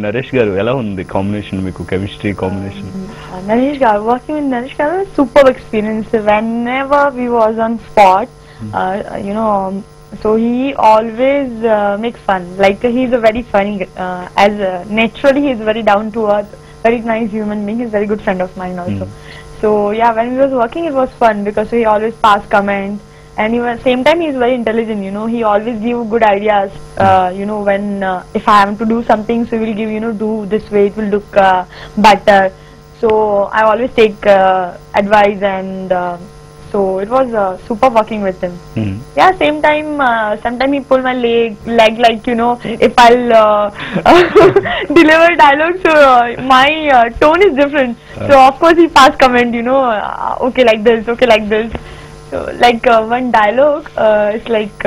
నరేష్ గారు ఎలా ఉంది కాంబినేషన్, మీకు chemistry combination? Naresh Garu, working with Naresh Garu is superb experience. Whenever we was on spot, so he always makes fun. Like he's a very funny, naturally he's very down to earth, very nice human being. He's a very good friend of mine also. So yeah, when we was working, it was fun because he always pass comment, and he was same time he's very intelligent. He always give good ideas. When if I have to do something, so he will give do this way, it will look better. So I always take advice, and so it was super working with him. Yeah, same time sometime he pull my leg like if I'll deliver dialogue, so my tone is different. So of course he pass comment, okay like this, okay like this. So like one dialogue, it's like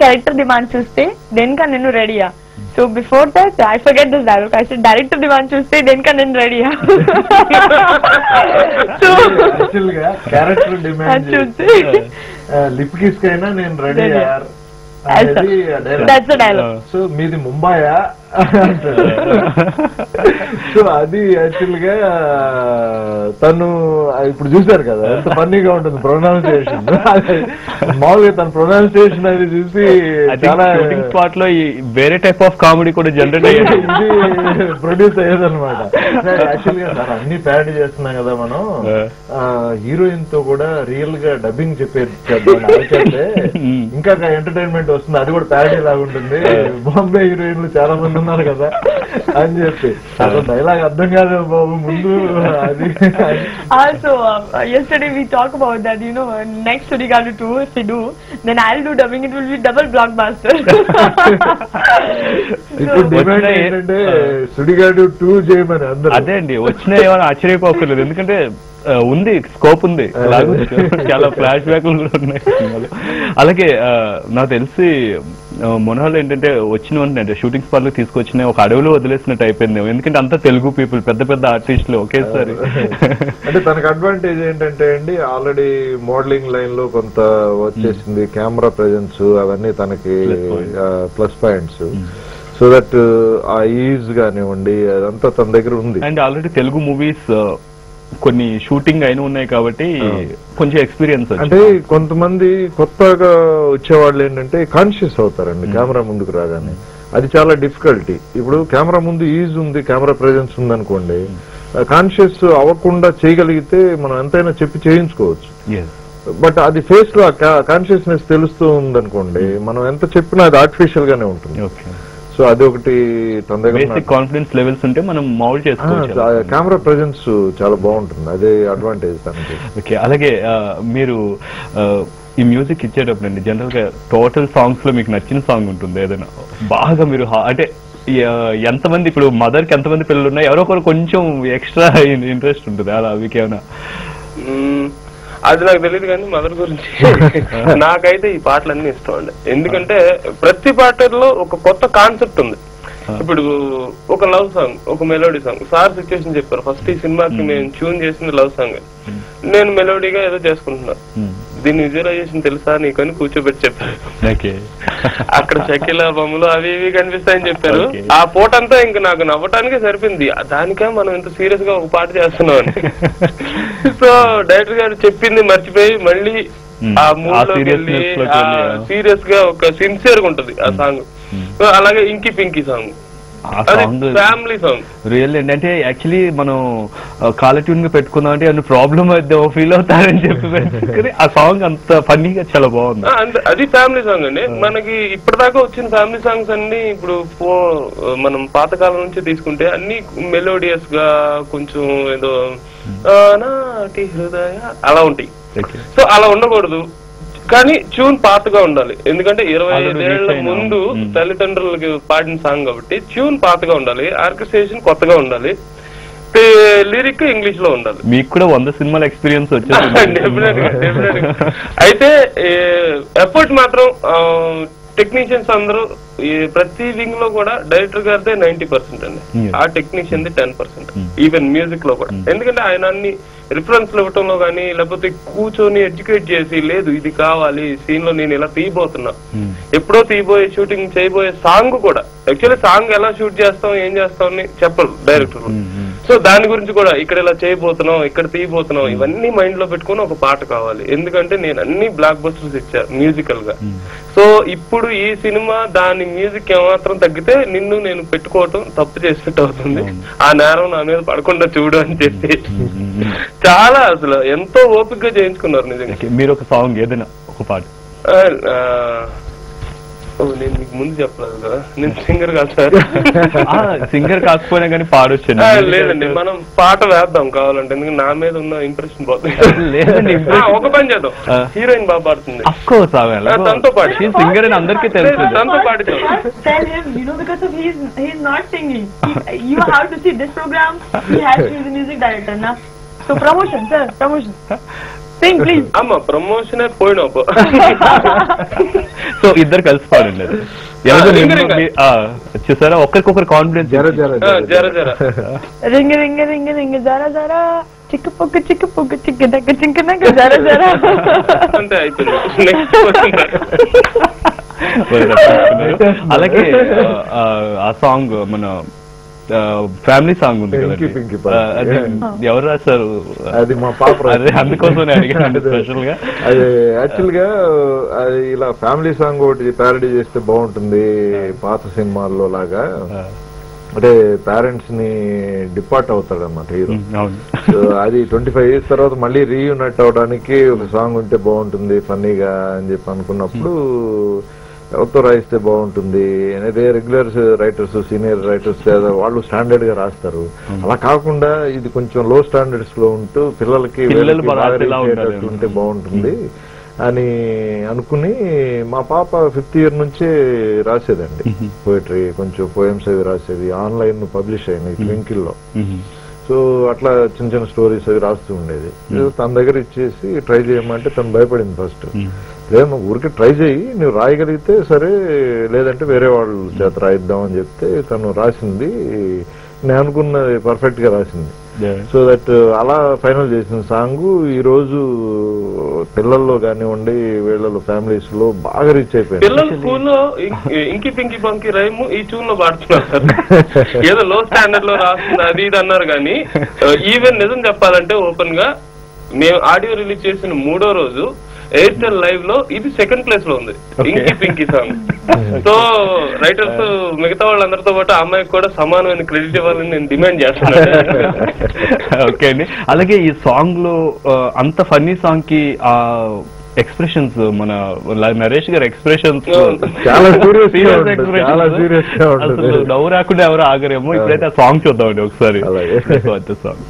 character demand chuste then ka nenu ready ya. So before that I forget this dialogue. I said director demand chuste then ka nenu ready ya. So actually character demand chuste lip kiss kaina nenu ready yaar. That's the dialogue. So meedi Mumbai ya. So అది actual గా తను ఇప్పుడు చూసారు కదా ఎంత ఫన్నీగా ఉంటుంది pronunciation. మామూలుగా తన ప్రొనౌన్సియేషన్ అది చూసి చాలా స్పాట్ లో వేరే టైప్ ఆఫ్ కామెడీ కూడా జనరేట్ అయ్యేది, ఇది ప్రొడ్యూస్ అయ్యేది అనమాట. యాక్చువల్ గా సార్ అన్ని ప్యారడీ చేస్తున్నాం కదా మనం, హీరోయిన్ తో కూడా రియల్ గా డబ్బింగ్ చెప్పేస్తే ఇంకా ఎంటర్టైన్మెంట్ వస్తుంది, అది కూడా ప్యారడీ లాగా ఉంటుంది. బాంబే హీరోయిన్లు చాలా మంది ఉన్నారు కదా అని చెప్పి అసలు డైలాగ్ అర్థం కాదు బాబు ముందు. అది also yesterday we talk about that, next Sudigaadu 2 if we do, then I'll do dubbing, it will be double blockbuster. ఇప్పుడు డిమాండ్ ఏంటంటే సుడిగాడు 2 చేయమని అందరూ. అదే అండి, వచ్చినా ఏమైనా ఆశ్చర్యపోకర్లేదు, ఎందుకంటే ఉంది, స్కోప్ ఉంది, చాలా ఫ్లాష్ బ్యాక్లు కూడా ఉన్నాయి. అలాగే నాకు తెలిసి మొనహాల్ ఏంటంటే వచ్చిన వెంటనే షూటింగ్ స్పాట్ లో తీసుకొచ్చిన ఒక అడవిలో వదిలేసినట్టు అయిపోయింది, ఎందుకంటే అంతా తెలుగు పీపుల్, పెద్ద పెద్ద ఆర్టిస్టులు ఒకేసారి. అంటే తనకు అడ్వాంటేజ్ ఏంటంటే అండి, ఆల్రెడీ మోడలింగ్ లైన్ లో కొంత వచ్చేసింది, కెమెరా ప్రెజెన్స్ అవన్నీ తనకి ప్లస్ పాయింట్స్. సో దట్ ఆ ఈజ్ కానివ్వండి అదంతా తన దగ్గర ఉంది. అండ్ ఆల్రెడీ తెలుగు మూవీస్ కొన్ని షూటింగ్ అయిన ఉన్నాయి కాబట్టి కొంచెం ఎక్స్పీరియన్స్. అంటే కొంతమంది కొత్తగా వచ్చేవాళ్ళు ఏంటంటే కాన్షియస్ అవుతారండి కెమెరా ముందుకు రాగానే, అది చాలా డిఫికల్టీ. ఇప్పుడు కెమెరా ముందు ఈజ్ ఉంది, కెమెరా ప్రెజెన్స్ ఉంది అనుకోండి, కాన్షియస్ అవ్వకుండా చేయగలిగితే మనం ఎంతైనా చెప్పి చేయించుకోవచ్చు. బట్ అది ఫేస్ లో కాన్షియస్నెస్ తెలుస్తూ ఉందనుకోండి, మనం ఎంత చెప్పినా అది ఆర్టిఫిషియల్ గానే ఉంటుంది. సో అది ఒకటి తన దగ్గర కాన్ఫిడెన్స్ లెవెల్స్ ఉంటే మనం మౌల్డ్ చేసుకోవచ్చు, కెమెరా ప్రెజెన్స్ చాలా బాగుంటుంది, అదే అడ్వాంటేజ్ తనకి. ఓకే, అలాగే మీరు ఈ మ్యూజిక్ ఇచ్చేటప్పుడు అండి జనరల్ గా టోటల్ సాంగ్స్ లో మీకు నచ్చిన సాంగ్ ఉంటుంది ఏదైనా బాగా? మీరు అంటే ఎంతమంది ఇప్పుడు మదర్ కి ఎంతమంది పిల్లలు ఉన్నాయి, ఎవరో ఒకరు కొంచెం ఎక్స్ట్రా ఇంట్రెస్ట్ ఉంటుంది అలా మీకేమైనా? అది నాకు తెలియదు కానీ మదర్ గురించి నాకైతే ఈ పాటలన్నీ ఇష్టం అండి. ఎందుకంటే ప్రతి పాటలో ఒక కొత్త కాన్సెప్ట్ ఉంది. ఇప్పుడు ఒక లవ్ సాంగ్, ఒక మెలోడీ సాంగ్, సార్ సిచ్యువేషన్ చెప్పారు. ఫస్ట్ ఈ సినిమాకి నేను ట్యూన్ చేసింది లవ్ సాంగ్, నేను మెలోడీగా ఏదో చేసుకుంటున్నా, దీని విజువలైజేషన్ తెలుసా నీకని కూర్చోబెట్టి చెప్పారు. అక్కడ షకీలా బొమ్మలు అవి ఇవి కనిపిస్తాయని చెప్పారు. ఆ పూట అంతా ఇంక నాకు నవ్వటానికే సరిపోయింది, దానికే మనం ఇంత సీరియస్ గా ఒక పాట చేస్తున్నాం అని. సో డైరెక్టర్ గారు చెప్పింది మర్చిపోయి మళ్ళీ ఆ మూడ్ లోకి వెళ్ళి సీరియస్ గా ఒక సిన్సియర్ గా ఉంటది ఆ సాంగ్. అలాగే inky pinky song, family song. Real ఏంటంటే యాక్చువల్లీ మనం కాలర్ ట్యూన్ గా పెట్టుకుందాం అంటే అన్ని ప్రాబ్లమ్ ఫీల్ అవుతారని చెప్పి ఆ సాంగ్ అంత ఫన్నీగా చాలా బాగుంది. అది ఫ్యామిలీ సాంగ్ అండి. మనకి ఇప్పటిదాకా వచ్చిన ఫ్యామిలీ సాంగ్స్ అన్ని ఇప్పుడు మనం పాతకాలం నుంచి తీసుకుంటే అన్ని మెలోడియస్ గా కొంచెం ఏదో నాటి హృదయ అలా ఉంటాయి. సో అలా ఉండకూడదు, కానీ ట్యూన్ పాతగా ఉండాలి. ఎందుకంటే 25 ఏళ్ల ముందు తల్లిదండ్రులకి పాడిన సాంగ్ కాబట్టి ట్యూన్ పాతగా ఉండాలి, ఆర్కెస్ట్రేషన్ కొత్తగా ఉండాలి, లిరిక్ ఇంగ్లీష్ లో ఉండాలి. మీకు కూడా 100 సినిమాల ఎక్స్పీరియన్స్ వచ్చింది. అయితే ఎఫర్ట్ మాత్రం టెక్నీషియన్స్ అందరూ ఈ ప్రతి వింగ్ లో కూడా డైరెక్టర్ గారిదే 90% అండి, ఆ టెక్నీషియన్ ది 10%. ఈవెన్ మ్యూజిక్ లో కూడా, ఎందుకంటే ఆయన అన్ని రిఫరెన్స్ ఇవ్వటంలో కానీ లేకపోతే కూర్చొని ఎడ్యుకేట్ చేసి, లేదు ఇది కావాలి సీన్ లో నేను ఇలా తీయబోతున్నా, ఎప్పుడో తీయబోయే షూటింగ్ చేయబోయే సాంగ్ కూడా యాక్చువల్లీ సాంగ్ ఎలా షూట్ చేస్తాం ఏం చేస్తాం అని చెప్పరు డైరెక్టర్. సో దాని గురించి కూడా ఇక్కడ ఇలా చేయబోతున్నాం, ఇక్కడ తీయబోతున్నాం, ఇవన్నీ మైండ్ లో పెట్టుకుని ఒక పాట కావాలి. ఎందుకంటే నేను అన్ని బ్లాక్ బస్టర్స్ ఇచ్చా మ్యూజికల్ గా. సో ఇప్పుడు ఈ సినిమా దాని మ్యూజిక్ ఏమాత్రం తగ్గితే నిన్ను నేను పెట్టుకోవటం తప్పు చేసినట్టు అవుతుంది, ఆ నేరం నా మీద పడకుండా చూడు అని చెప్పి చాలా అసలు ఎంతో ఓపిక గా చేయించుకున్నారు నిజంగా. మీరు ఒక సాంగ్ ఏదైనా ఒక పాట. నేను మీకు ముందు చెప్పలేదు కదా, నేను సింగర్ కాదు సార్. సింగర్ కాకపోయినా కానీ పాడొచ్చు. లేదండి, మనం పాట వేద్దాం కావాలంటే, ఎందుకంటే నా మీద ఉన్న ఇంప్రెషన్ పోతుంది. లేదండి, ఒక పని చేద్దాం, హీరోయిన్ బాగా పాడుతుంది, తనతో పాడి. సింగర్ అని అందరికీ తెలుసు, తనతో పాడి. Tell him, you know, because of he's not singing. You have to see this program. He has to be the music director, na. So promotion, sir, promotion. Sing, please. అమ్మా ప్రమోషన్ పోయినా. So ఇద్దరు కలిసి పాడండి. చూసారా ఒక్కరికొకరు confidence. జర రింగ రింగ రింగ రింగ జర జర చిక్కు పొక్కు చిక్కు దగ్గర చింక జర జర అంతే అయిపోయింది. నెక్స్ట్ అలాగే ఆ సాంగ్ మన ఫ్యామిలీ సాంగ్ ఉంది కదా, అది ఎవరు రాశారు? అది మా పాప. అదే అందుకోసమే అడిగాను స్పెషల్ గా. అది యాక్చువల్ గా అది ఇలా ఫ్యామిలీ సాంగ్ ఒకటి ప్యారడీ చేస్తే బాగుంటుంది పాత సినిమాల్లో లాగా. అంటే పేరెంట్స్ ని డిపార్ట్ అవుతాడు అన్నమాట హీరో. సో అది 25 years తర్వాత మళ్ళీ రీయూనైట్ అవడానికి ఒక సాంగ్ ఉంటే బాగుంటుంది ఫన్నీగా అని చెప్పి అనుకున్నప్పుడు ఎవరితో రాయిస్తే బాగుంటుంది అనేది రెగ్యులర్ రైటర్స్, సీనియర్ రైటర్స్ వాళ్ళు స్టాండర్డ్ గా రాస్తారు. అలా కాకుండా ఇది కొంచెం లో స్టాండర్డ్స్ లో ఉంటూ పిల్లలకి ఉంటే బాగుంటుంది అని అనుకుని మా పాప 5th year నుంచే రాసేదండి పోయిటరీ, కొంచెం పోయమ్స్ అవి రాసేది. ఆన్లైన్ పబ్లిష్ అయినాయి ట్వింకిల్లో. సో అట్లా చిన్న చిన్న స్టోరీస్ అవి రాస్తూ ఉండేది. తన దగ్గర ఇచ్చేసి ట్రై చేయమంటే తను భయపడింది ఫస్ట్. లేదు నువ్వు ఊరికి ట్రై చేయి, నువ్వు రాయగలిగితే సరే, లేదంటే వేరే వాళ్ళు చేత రాయిద్దాం అని చెప్తే తను రాసింది. నేను అనుకున్నది పర్ఫెక్ట్ గా రాసింది. సో దట్ అలా ఫైనల్ చేసిన సాంగ్ ఈ రోజు పిల్లల్లో కానివ్వండి వీళ్ళలో ఫ్యామిలీస్ లో బాగా రీచ్ అయిపోయింది. పిల్లలు స్కూల్లో ఇంకి పింకి బంకి రైము ఈ ట్యూన్ లో పాడుతున్నారు సార్. ఏదో లో స్టాండర్డ్ లో రాస్తుంది అది ఇది అన్నారు కానీ ఈవెన్ నిజం చెప్పాలంటే ఓపెన్ గా మేము ఆడియో రిలీజ్ చేసిన 3వ రోజు ఎయిర్టెల్ లైవ్ లో ఇది 2nd place లో ఉంది ఇంకి పింకి సాంగ్. సో రైటర్స్ మిగతా వాళ్ళందరితో పాటు అమ్మాయికి కూడా సమానమైన క్రెడిట్ ఇవ్వాలని నేను డిమాండ్ చేస్తున్నాను. ఓకే అండి. అలాగే ఈ సాంగ్ లో అంత ఫన్నీ సాంగ్ కి ఆ ఎక్స్ప్రెషన్స్, మన నరేష్ గారి ఎక్స్ప్రెషన్స్ చాలా సీరియస్ నవ్వు రాకుండా ఎవరు ఆగరేమో. ఇప్పుడైతే ఆ సాంగ్ చూద్దామండి ఒకసారి. Song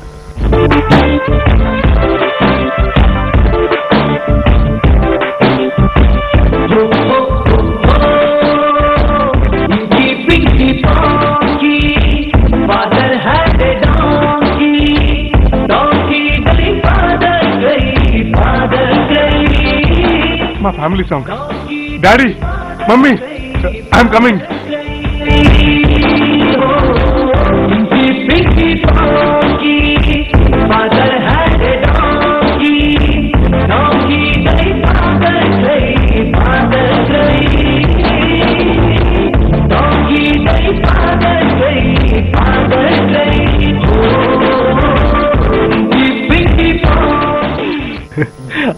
My family song. Daddy, Mummy, I'm coming.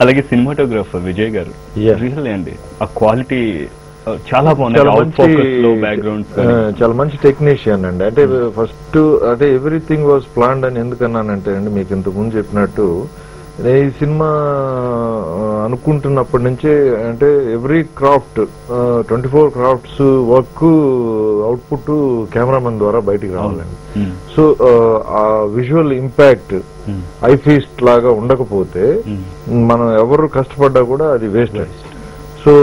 అలాగే సినిమాటోగ్రాఫర్ విజయ్ గారు రియల్ అండి ఆ క్వాలిటీ చాలా బాగుంది. చాలా మంచి టెక్నీషియన్ అండి. అంటే ఫస్ట్ అంటే ఎవ్రీథింగ్ వాజ్ ప్లాన్డ్ అని ఎందుకన్నానంటే అండి, మీకు ఇంతకు ముందు చెప్పినట్టు ఈ సినిమా అనుకుంటున్నప్పటి నుంచే అంటే every craft 24 crafts work output cameraman ద్వారా బయటికి రావాలండి. సో ఆ విజువల్ ఇంపాక్ట్ ఐ ఫీస్ట్ లాగా ఉండకపోతే మనం ఎవరు కష్టపడ్డా కూడా అది వేస్ట్. సో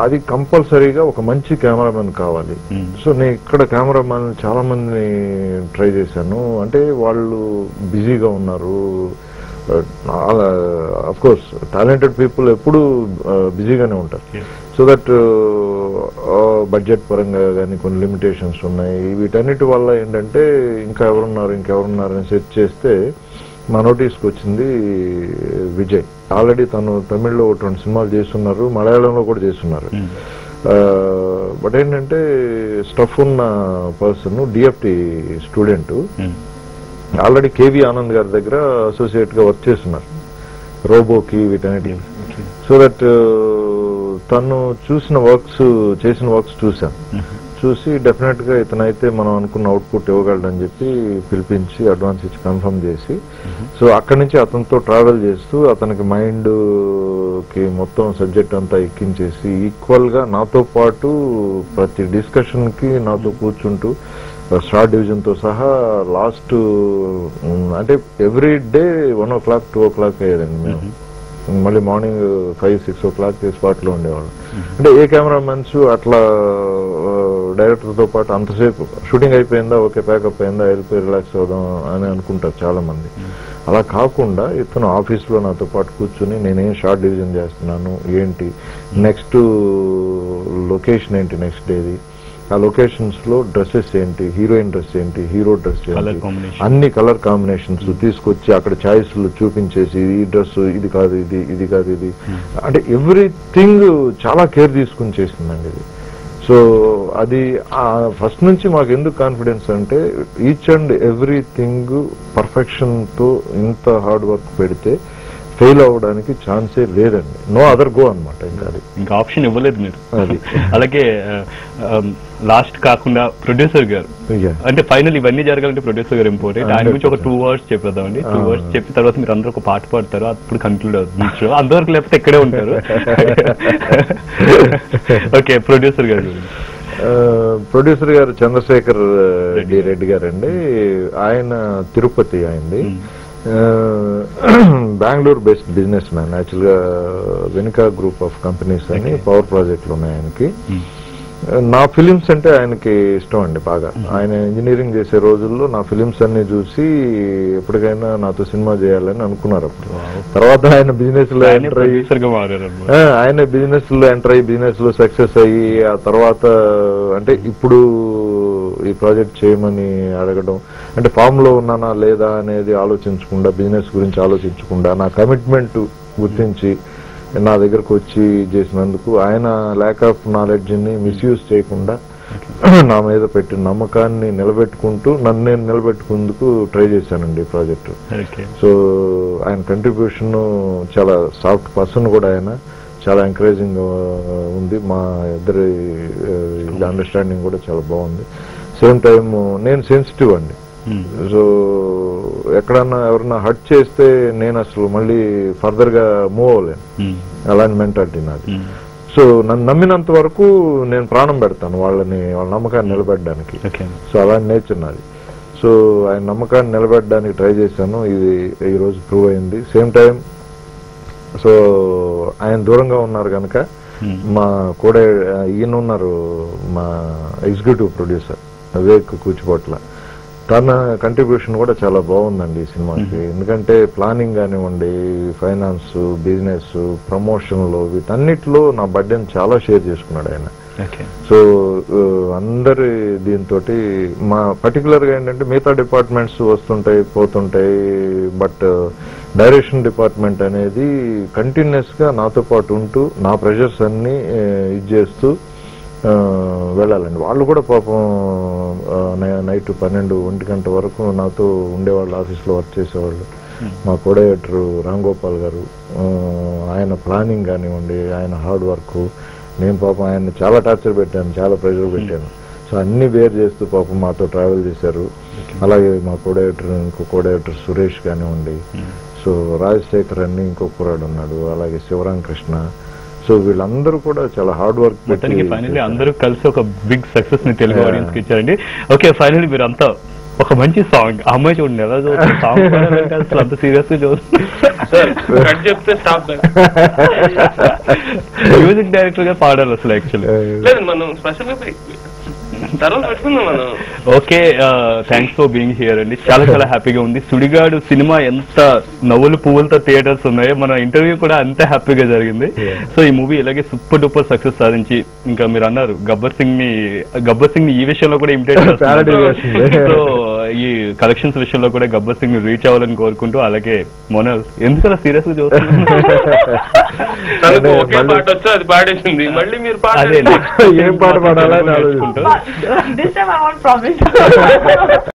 అది కంపల్సరీగా ఒక మంచి కెమెరామెన్ కావాలి. సో నేను ఇక్కడ కెమెరామెన్ చాలా మందిని ట్రై చేశాను. అంటే వాళ్ళు బిజీగా ఉన్నారు, అఫ్ కోర్స్ టాలెంటెడ్ పీపుల్ ఎప్పుడు బిజీగానే ఉంటారు. సో దట్ బడ్జెట్ పరంగా కానీ కొన్ని లిమిటేషన్స్ ఉన్నాయి. వీటన్నిటి వల్ల ఏంటంటే ఇంకెవరున్నారు అని సెర్చ్ చేస్తే మా నోటీస్కి వచ్చింది విజయ్. ఆల్రెడీ తను తమిళ్లో 20 సినిమాలు చేస్తున్నారు, మలయాళంలో కూడా చేస్తున్నారు. బట్ ఏంటంటే స్టఫ్ ఉన్న person, DFT student, already KV Anand గారి దగ్గర అసోసియేట్ గా వర్క్ చేస్తున్నారు రోబోకి వీటన్నిటి. సో దట్ తను చేసిన వర్క్స్ చూసి డెఫినెట్ గా ఇతనైతే మనం అనుకున్న అవుట్పుట్ ఇవ్వగలడని చెప్పి పిలిపించి అడ్వాన్స్ ఇచ్చి కన్ఫర్మ్ చేసి, సో అక్కడి నుంచి అతనితో ట్రావెల్ చేస్తూ అతనికి మైండ్ కి మొత్తం సబ్జెక్ట్ అంతా ఎక్కించేసి ఈక్వల్ గా నాతో పాటు ప్రతి డిస్కషన్ కి నాతో కూర్చుంటూ స్టార్ డివిజన్ తో సహా లాస్ట్ అంటే ఎవ్రీ డే 1 o'clock 2 o'clock అయ్యేదండి. మేము మళ్ళీ మార్నింగ్ 5-6 o'clock స్పాట్ లో ఉండేవాళ్ళం. అంటే ఏ కెమెరామెన్స్ అట్లా డైరెక్టర్ తో పాటు అంతసేపు షూటింగ్ అయిపోయిందా, ఓకే ప్యాకప్ అయిందా, వెళ్ళిపోయి రిలాక్స్ అవుదాం అని అనుకుంటారు చాలా మంది. అలా కాకుండా ఇతను ఆఫీస్ లో నాతో పాటు కూర్చుని నేనేం షార్ట్ డివిజన్ చేస్తున్నాను, ఏంటి నెక్స్ట్ లొకేషన్ ఏంటి, నెక్స్ట్ డేది, ఆ లొకేషన్స్ లో డ్రెస్సెస్ ఏంటి, హీరోయిన్ డ్రెస్ ఏంటి, హీరో డ్రెస్ ఏంటి, అన్ని కలర్ కాంబినేషన్స్ తీసుకొచ్చి అక్కడ ఛాయిస్లు చూపించేసి ఈ డ్రెస్ ఇది కాదు ఇది కాదు ఇది, అంటే ఎవ్రీథింగ్ చాలా కేర్ తీసుకుని చేసిందండి ఇది. సో అది ఫస్ట్ నుంచి మాకు ఎందుకు కాన్ఫిడెన్స్ అంటే ఈచ్ అండ్ ఎవ్రీథింగ్ పర్ఫెక్షన్ తో ఇంత హార్డ్ వర్క్ పెడితే ఫెయిల్ అవ్వడానికి ఛాన్సే లేదండి. నో అదర్ గో అనమాట. ఇంకా ఆప్షన్ ఇవ్వలేదు మీరు. అది అలాగే లాస్ట్ కాకుండా ప్రొడ్యూసర్ గారు, అంటే ఫైనల్ ఇవన్నీ జరగాలంటే ప్రొడ్యూసర్ గారు ఇంపార్టెంట్. ఆయన గురించి ఒక 2 words చెప్పేద్దామండి. 2 words చెప్పిన తర్వాత మీరు అందరూ ఒక పాట పాడతారు, అప్పుడు కంక్లూడ్ అవుతుంది. అంతవరకు లేకపోతే ఇక్కడే ఉంటారు. ఓకే, ప్రొడ్యూసర్ గారు చంద్రశేఖర్ రెడ్డి గారండి. ఆయన తిరుపతి ఆయనది. Bengaluru based business man. Actual గా వెనుక గ్రూప్ ఆఫ్ కంపెనీస్ అని పవర్ ప్రాజెక్టులు ఉన్నాయి ఆయనకి. నా ఫిలిమ్స్ అంటే ఆయనకి ఇష్టం అండి బాగా. ఆయన ఇంజనీరింగ్ చేసే రోజుల్లో నా ఫిలిమ్స్ అన్ని చూసి ఎప్పటికైనా నాతో సినిమా చేయాలని అనుకున్నారు. అప్పుడు తర్వాత ఆయన బిజినెస్ లో ఎంటర్ అయ్యి బిజినెస్ లో సక్సెస్ అయ్యి ఆ తర్వాత అంటే ఇప్పుడు ఈ ప్రాజెక్ట్ చేయమని అడగడం, అంటే ఫామ్ లో ఉన్నానా లేదా అనేది ఆలోచించకుండా, బిజినెస్ గురించి ఆలోచించకుండా నా కమిట్మెంట్ గుర్తించి నా దగ్గరకు వచ్చి చేసినందుకు ఆయన ల్యాక్ ఆఫ్ నాలెడ్జ్ ని మిస్యూజ్ చేయకుండా నా మీద పెట్టిన నమ్మకాన్ని నిలబెట్టుకుంటూ నన్ను నేను నిలబెట్టుకుందుకు ట్రై చేశానండి ప్రాజెక్టు. సో ఆయన కంట్రిబ్యూషన్ చాలా సాఫ్ట్ పర్సన్ కూడా, ఆయన చాలా ఎంకరేజింగ్ ఉంది. మా ఇద్దరి అండర్స్టాండింగ్ కూడా చాలా బాగుంది. సేమ్ టైం నేను సెన్సిటివ్ అండి. సో ఎక్కడన్నా ఎవరన్నా హర్ట్ చేస్తే నేను అసలు మళ్ళీ ఫర్దర్ గా మూవ్ అవ్వలేను. అలాంటి మెంటాలిటీ నాది. సో నన్ను నమ్మినంత వరకు నేను ప్రాణం పెడతాను వాళ్ళ నమ్మకాన్ని నిలబెట్టడానికి. సో అలాంటి నేచర్ నాది. సో ఆయన నమ్మకాన్ని నిలబెట్టడానికి ట్రై చేశాను. ఇది ఈ రోజు ప్రూవ్ అయింది. సేమ్ టైం సో ఆయన దూరంగా ఉన్నారు కనుక మా కూడా ఈయన ఉన్నారు, మా ఎగ్జిక్యూటివ్ ప్రొడ్యూసర్ వివేక్ కూచిపోట్ల. తన కంట్రిబ్యూషన్ కూడా చాలా బాగుందండి ఈ సినిమాకి. ఎందుకంటే ప్లానింగ్ కానివ్వండి, ఫైనాన్స్, బిజినెస్, ప్రమోషన్లు, వీటన్నిటిలో నా బర్డెన్ చాలా షేర్ చేసుకున్నాడు ఆయన. సో అందరి దీంతో మా పర్టికులర్ గా ఏంటంటే మిగతా డిపార్ట్మెంట్స్ వస్తుంటాయి పోతుంటాయి, బట్ డైరెక్షన్ డిపార్ట్మెంట్ అనేది కంటిన్యూస్ గా నాతో పాటు ఉంటూ నా ప్రెషర్స్ అన్ని ఇది చేస్తూ వెళ్ళాలండి. వాళ్ళు కూడా పాపం నైట్ 12-1 గంట వరకు నాతో ఉండేవాళ్ళు, ఆఫీస్లో వర్క్ చేసేవాళ్ళు. మా కోడైరెక్టర్ రామ్ గోపాల్ గారు, ఆయన ప్లానింగ్ కానివ్వండి, ఆయన హార్డ్ వర్క్, నేను పాపం ఆయన్ని చాలా టార్చర్ పెట్టాను, చాలా ప్రెషర్ పెట్టాను. సో అన్ని బేర్ చేస్తూ పాపం మాతో ట్రావెల్ చేశారు. అలాగే మా ఇంకో కోడైరెక్టర్ సురేష్ కానివ్వండి, సో రాజశేఖర్ అని ఇంకో కుర్రాడు ఉన్నాడు, అలాగే శివరామకృష్ణ. సో వీళ్ళందరూ కూడా చాలా హార్డ్ వర్క్ పెట్టి ఫైనల్లీ అందరూ కలిసి ఒక బిగ్ సక్సెస్ ని తెలుగు ఆడియన్స్ కి ఇచ్చారండి. ఓకే, ఫైనల్లీ మీరు అంతా ఒక మంచి సాంగ్, అమ్మాయి చూడండి ఎలా చూస్తుంది, సాంగ్ అసలు అంత సీరియస్ గా చూస్తుంది. మ్యూజిక్ డైరెక్టర్ గా పాడాలి అసలు యాక్చువల్లీ లేదు, మనం స్పెషల్ తర్వాత పెట్టుకుందాం మనం. Okay, thanks for being here అండి. చాలా చాలా హ్యాపీగా ఉంది. సుడిగాడు సినిమా ఎంత నవ్వులు పువ్వులతో థియేటర్స్ ఉన్నాయో, మన ఇంటర్వ్యూ కూడా అంతే హ్యాపీగా జరిగింది. సో ఈ మూవీ ఇలాగే సూపర్ డూపర్ సక్సెస్ సాధించి, ఇంకా మీరు అన్నారు గబ్బర్ సింగ్ ని ఈ విషయంలో కూడా ఇమిటేట్ చేస్తున్నారు. సో ఈ కలెక్షన్స్ విషయంలో కూడా గబ్బర్ సింగ్ ని రీచ్ అవ్వాలని కోరుకుంటూ, అలాగే మోనాల్ ఎందుకలా సీరియస్ గా చూస్తున్నారు? తనకు ఒకే పాట వచ్చి అది పాడేసింది, మళ్ళీ మీరు అదే ఏం పాట పాడాలని ఆలోచించుకుంటూ This time I won't promise.